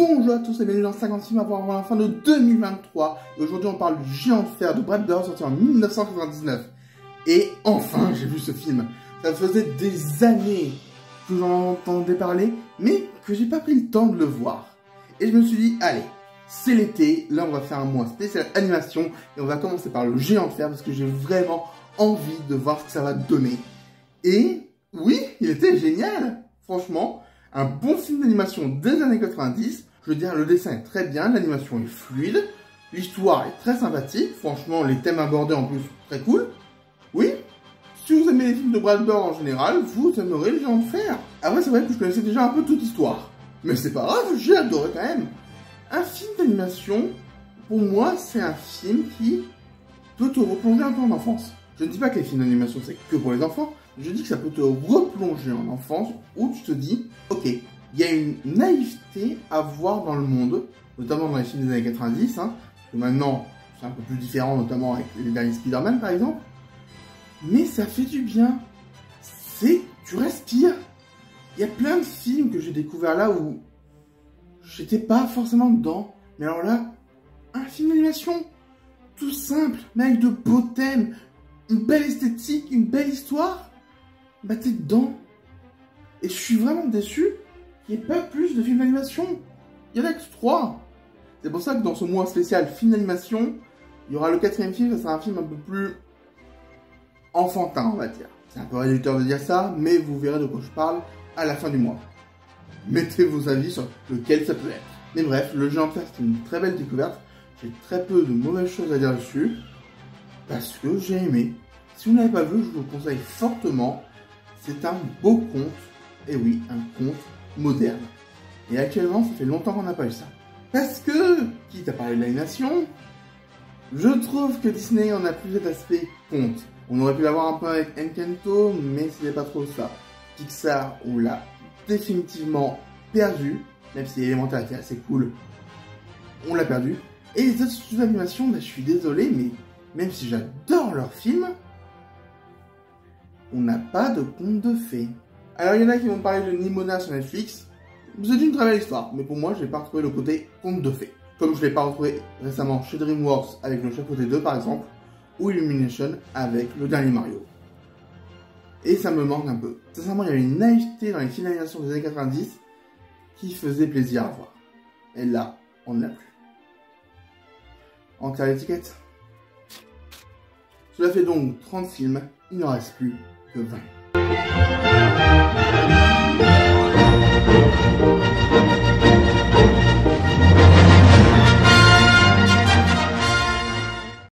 Bonjour à tous et bienvenue dans 50 films à voir avant la fin de 2023. Et aujourd'hui on parle du Géant de fer de Brad Bird sorti en 1999. Et enfin j'ai vu ce film. Ça faisait des années que j'en entendais parler, mais que j'ai pas pris le temps de le voir. Et je me suis dit, allez, c'est l'été, là on va faire un mois spécial animation. Et on va commencer par le Géant de fer parce que j'ai vraiment envie de voir ce que ça va donner. Et oui, il était génial, franchement. Un bon film d'animation des années 90. Je veux dire, le dessin est très bien, l'animation est fluide, l'histoire est très sympathique. Franchement, les thèmes abordés en plus, très cool. Oui, si vous aimez les films de Brad Bird en général, vous aimerez le Géant de fer. Après, c'est vrai que je connaissais déjà un peu toute l'histoire. Mais c'est pas grave, j'ai adoré quand même. Un film d'animation, pour moi, c'est un film qui peut te replonger un peu en enfance. Je ne dis pas que les films d'animation, c'est que pour les enfants. Je dis que ça peut te replonger en enfance où tu te dis, ok, il y a une naïveté à voir dans le monde, notamment dans les films des années 90, hein, que maintenant c'est un peu plus différent, notamment avec les derniers Spider-Man par exemple, mais ça fait du bien, tu respires. Il y a plein de films que j'ai découverts là où j'étais pas forcément dedans, mais alors là, un film d'animation, tout simple, mais avec de beaux thèmes, une belle esthétique, une belle histoire, bah t'es dedans. Et je suis vraiment déçu qu'il n'y ait pas plus de films d'animation. Il y en a que 3. C'est pour ça que dans ce mois spécial film d'animation, il y aura le 4e film, ça sera un film un peu plus enfantin, on va dire. C'est un peu réducteur de dire ça, mais vous verrez de quoi je parle à la fin du mois. Mettez vos avis sur lequel ça peut être. Mais bref, le Géant de fer, c'est une très belle découverte. J'ai très peu de mauvaises choses à dire dessus, parce que j'ai aimé. Si vous n'avez pas vu, je vous le conseille fortement. C'est un beau conte, et oui, un conte moderne. Et actuellement, ça fait longtemps qu'on n'a pas eu ça. Parce que, quitte à parler de l'animation, je trouve que Disney en a plus cet aspect conte. On aurait pu l'avoir un peu avec Encanto, mais ce n'est pas trop ça. Pixar, on l'a définitivement perdu, même si Élémentaire était assez cool, on l'a perdu. Et les autres studios d'animation, bah, je suis désolé, mais même si j'adore leurs films, on n'a pas de conte de fées. Alors il y en a qui vont parler de Nimona sur Netflix. C'est une très belle histoire, mais pour moi, je n'ai pas retrouvé le côté conte de fées. Comme je ne l'ai pas retrouvé récemment chez DreamWorks avec le Chapeauté 2 par exemple, ou Illumination avec le dernier Mario. Et ça me manque un peu. Sincèrement, il y avait une naïveté dans les films d'animation des années 90 qui faisait plaisir à voir. Et là, on ne l'a plus. En clair l'étiquette. Cela fait donc 30 films, il n'en reste plus que 20.